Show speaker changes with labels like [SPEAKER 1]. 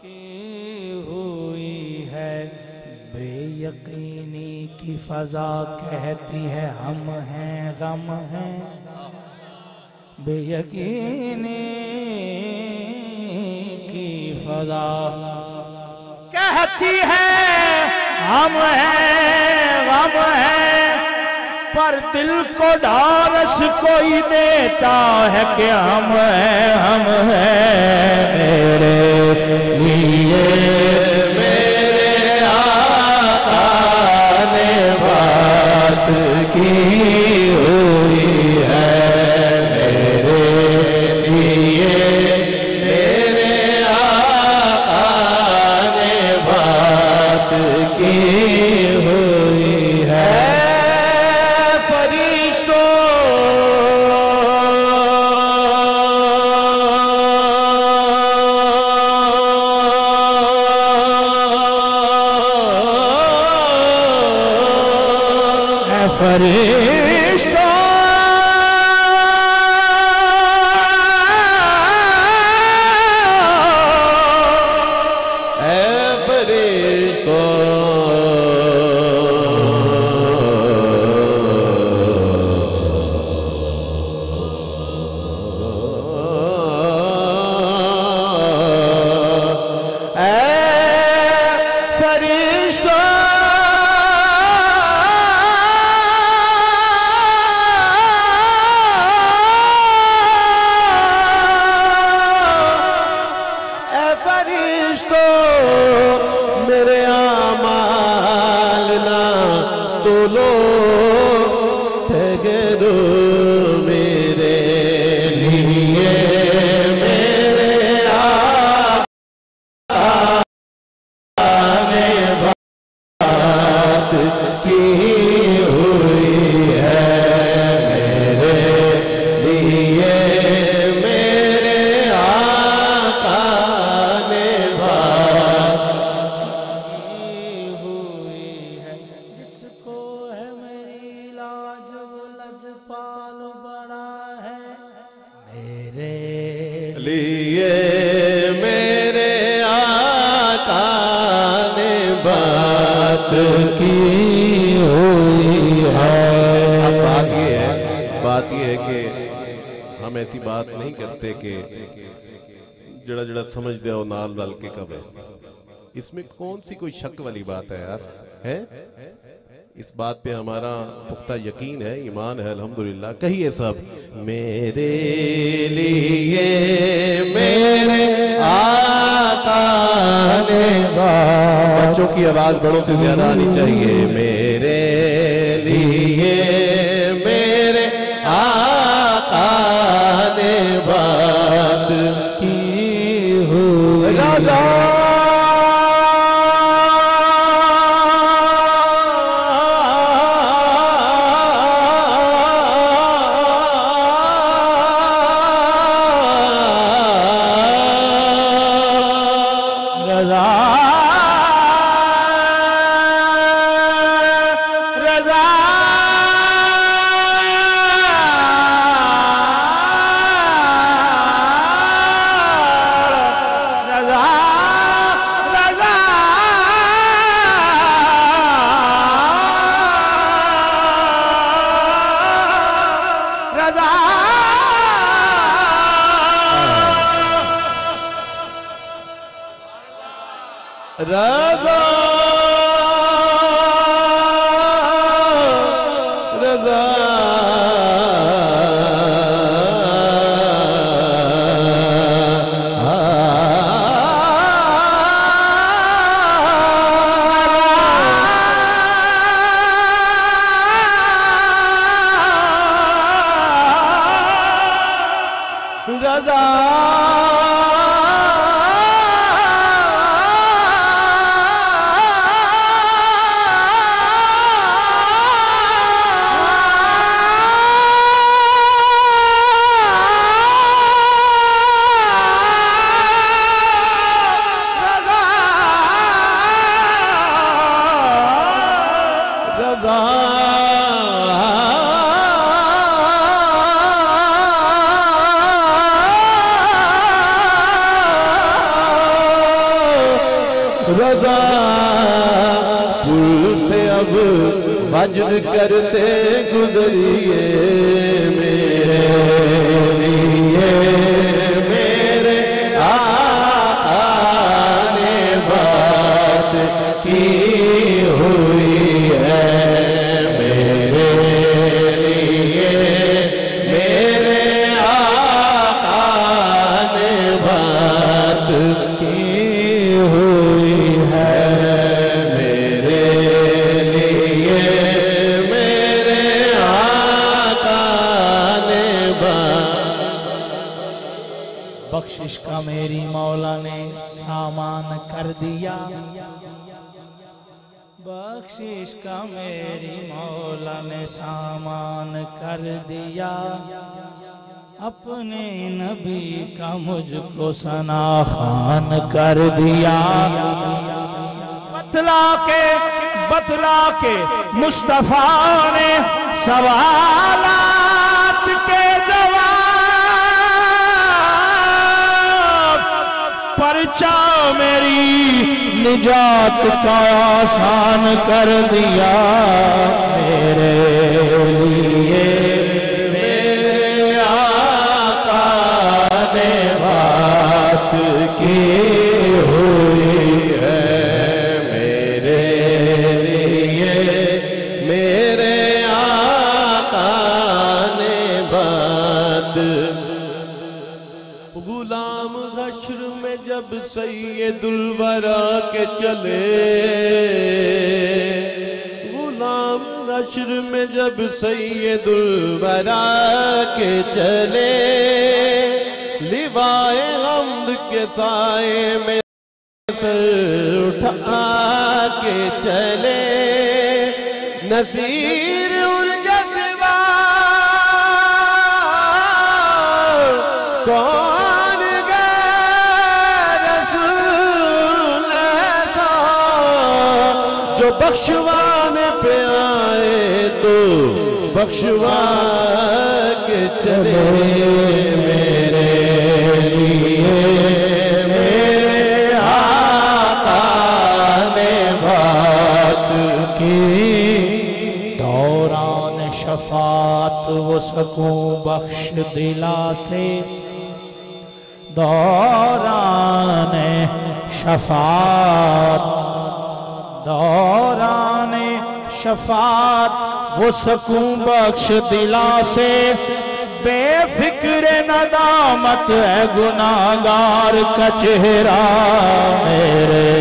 [SPEAKER 1] کی ہوئی ہے بے یقینی کی فضا کہتی ہے ہم ہیں غم ہیں بے یقینی کی فضا کہتی ہے ہم ہیں غم ہیں پر دل کو ڈھارس کوئی دیتا ہے کہ ہم ہیں میرے لیے میرے آقا نے بات کی ہوئی ہے میرے لیے میرے آقا نے بات کی ہوئی ہے فرشتوں اے فرشتوں میرے اعمال نہ تولو ٹھہرو میرے لیے میرے آقا نے بات کی ہوئی ہے میرے لیے میرے آقا نے بات ہوئی ہے جس کو ہے میری لاج وہ لجپال بڑا ہے میرے لیے میرے آقا نے بات کی ہوئی ہے اب بات یہ ہے کہ ہم ایسی بات نہیں کرتے کہ جڑا جڑا سمجھ دے ہو نال نال کے کب ہے اس میں کون سی کوئی شک والی بات ہے یار ہے اس بات پہ ہمارا پختہ یقین ہے ایمان ہے الحمدللہ کہیے سب میرے لیے میرے آقا نے بات بچوں کی آواز بڑوں سے زیادہ آنی چاہیے میرے لیے میرے آقا نے بات کی ہوئی رضا رضا رضا رضا رضا پل سے اب وجد کرتے گزریے میرے لیے میرے آقا نے بات کی ہوئی ہے میرے لیے میرے آقا نے بات کی ہوئی ہے میرے لیے میرے آقا نے بات
[SPEAKER 2] بخشش کا میری مولا نے سامان کر دیا بخشش کا میری مولا نے سامان کر دیا اپنے نبی کا مجھ کو ثنا خوان کر دیا بتلا کے مصطفیٰ نے سوالات کے جواب پرچہ میری نجات کا آسان کر دیا میرے لیے میرے آقا نے بات کی ہوئی ہے میرے لیے میرے آقا نے بات غلام حشر میں جب سید الورا کے چلے غلام حشر میں جب سید الورا کے چلے لوائے حمد کے سائے میں سر اٹھا کے چلے نصیر ارجا سوا کون گئے رسول ایسا جو بخشوانے پہ آئے تو بخشوا کے چلے میرے لیے میرے آقا نے بات کی دوران شفاعت وہ سکوں بخش دلا سے دوران شفاعت وہ سکوں بخش دلا سے بے فکر ندامت ہے گناہگار کا چہرہ میرے